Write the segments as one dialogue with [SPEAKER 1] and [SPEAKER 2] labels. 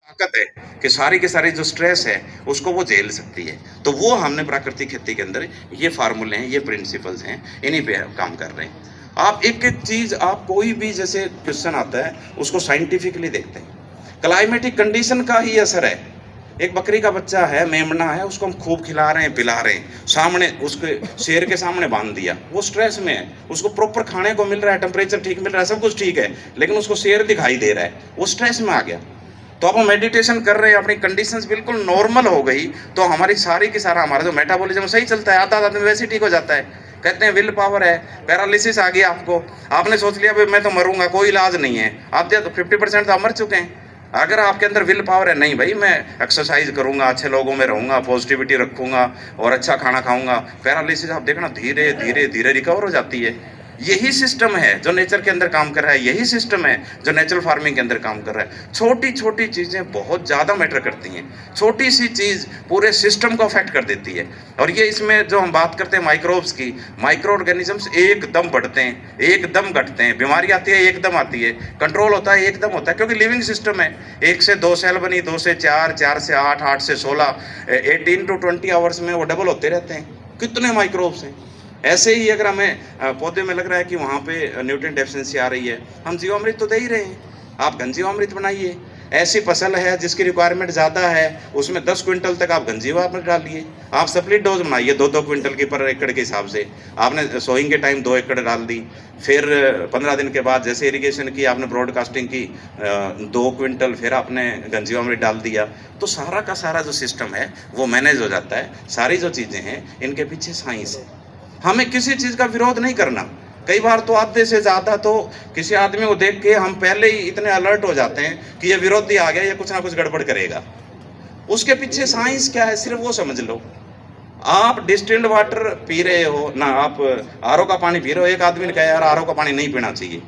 [SPEAKER 1] ताकत है कि सारी की सारी जो स्ट्रेस है उसको वो झेल सकती है। तो वो हमने प्राकृतिक खेती के अंदर ये फार्मूले हैं, ये प्रिंसिपल्स हैं, इन्हीं पे काम कर रहे हैं। आप एक एक चीज, आप कोई भी जैसे क्वेश्चन आता है उसको साइंटिफिकली देखते हैं। क्लाइमेटिक कंडीशन का ही असर है। एक बकरी का बच्चा है, मेमना है, उसको हम खूब खिला रहे हैं, पिला रहे हैं, सामने उसके शेर के सामने बांध दिया, वो स्ट्रेस में है, उसको प्रॉपर खाने को मिल रहा है, टेम्परेचर ठीक मिल रहा है, सब कुछ ठीक है, लेकिन उसको शेर दिखाई दे रहा है, वो स्ट्रेस में आ गया। तो अब हम मेडिटेशन कर रहे हैं, अपनी कंडीशंस बिल्कुल नॉर्मल हो गई, तो हमारी सारी की सारा हमारा जो मेटाबॉलिज्म सही चलता है, आधा आधा दिन वैसे ही ठीक हो जाता है। कहते हैं विल पावर है, पैरालिसिस आ गया आपको, आपने सोच लिया भाई मैं तो मरूंगा, कोई इलाज नहीं है, आप तो 50% तो आप मर चुके हैं। अगर आपके अंदर विल पावर है, नहीं भाई मैं एक्सरसाइज करूंगा, अच्छे लोगों में रहूंगा, पॉजिटिविटी रखूंगा और अच्छा खाना खाऊंगा, पैरालिसिस आप देखना धीरे धीरे धीरे रिकवर हो जाती है। यही सिस्टम है जो नेचर के अंदर काम कर रहा है, यही सिस्टम है जो नेचुरल फार्मिंग के अंदर काम कर रहा है। छोटी छोटी चीज़ें बहुत ज़्यादा मैटर करती हैं, छोटी सी चीज़ पूरे सिस्टम को अफेक्ट कर देती है। और ये इसमें जो हम बात करते हैं माइक्रोब्स की, माइक्रो ऑर्गेनिजम्स एकदम बढ़ते हैं, एकदम घटते हैं, बीमारी आती है एकदम आती है, कंट्रोल होता है एकदम होता है, क्योंकि लिविंग सिस्टम है। 1 से 2 सेल बनी, 2 से 4, 4 से 8, 8 से 16, 18 to 20 आवर्स में वो डबल होते रहते हैं। कितने माइक्रोब्स हैं। ऐसे ही अगर हमें पौधे में लग रहा है कि वहाँ पे न्यूट्रिएंट डेफिशिएंसी आ रही है, हम जीवामृत तो दे ही रहे हैं, आप घन जीवामृत बनाइए। ऐसी फसल है जिसकी रिक्वायरमेंट ज़्यादा है, उसमें 10 क्विंटल तक आप घन जीवामृत डालिए, आप स्प्लिट डोज बनाइए 2-2 क्विंटल की पर एकड़ के हिसाब से। आपने सोइंग के टाइम 2 एकड़ डाल दी, फिर 15 दिन के बाद जैसे इरिगेशन की, आपने ब्रॉडकास्टिंग की, 2 क्विंटल फिर आपने घन जीवामृत डाल दिया, तो सारा का सारा जो सिस्टम है वो मैनेज हो जाता है। सारी जो चीज़ें हैं इनके पीछे साइंस है। हमें किसी चीज़ का विरोध नहीं करना। कई बार तो आधे से ज़्यादा तो किसी आदमी को देख के हम पहले ही इतने अलर्ट हो जाते हैं कि ये विरोधी आ गया, ये कुछ ना कुछ गड़बड़ करेगा। उसके पीछे साइंस क्या है सिर्फ वो समझ लो। आप डिस्टिल्ड वाटर पी रहे हो ना, आप आरओ का पानी पी रहे हो, एक आदमी ने कहा यार आरओ का पानी नहीं पीना चाहिए,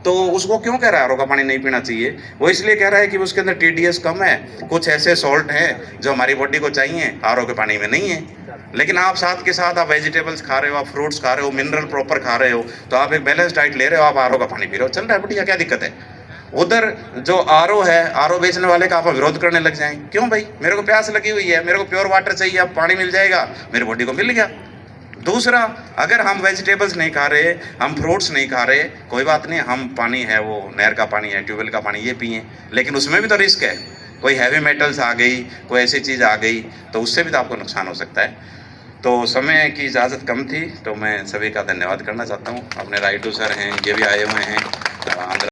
[SPEAKER 1] तो उसको क्यों कह रहा है आरओ का पानी नहीं पीना चाहिए? वो इसलिए कह रहा है कि उसके अंदर टीडीएस कम है, कुछ ऐसे सॉल्ट हैं जो हमारी बॉडी को चाहिए, आरओ के पानी में नहीं है। लेकिन आप साथ के साथ आप वेजिटेबल्स खा रहे हो, आप फ्रूट्स खा रहे हो, मिनरल प्रॉपर खा रहे हो, तो आप एक बैलेंस डाइट ले रहे हो, आप आरओ का पानी पी रहे हो, चल रहा है बढ़िया, क्या दिक्कत है? उधर जो आरओ है, आरओ बेचने वाले का आप विरोध करने लग जाएं, क्यों भाई? मेरे को प्यास लगी हुई है, मेरे को प्योर वाटर चाहिए, अब पानी मिल जाएगा, मेरी बॉडी को मिल गया। दूसरा, अगर हम वेजिटेबल्स नहीं खा रहे, हम फ्रूट्स नहीं खा रहे, कोई बात नहीं, हम पानी है वो नहर का पानी है, ट्यूबवेल का पानी, ये पिए, लेकिन उसमें भी तो रिस्क है, कोई हैवी मेटल्स आ गई, कोई ऐसी चीज़ आ गई, तो उससे भी तो आपको नुकसान हो सकता है। तो समय की इजाज़त कम थी, तो मैं सभी का धन्यवाद करना चाहता हूँ। अपने राइडू सर हैं, ये भी आए हुए हैं आंध्र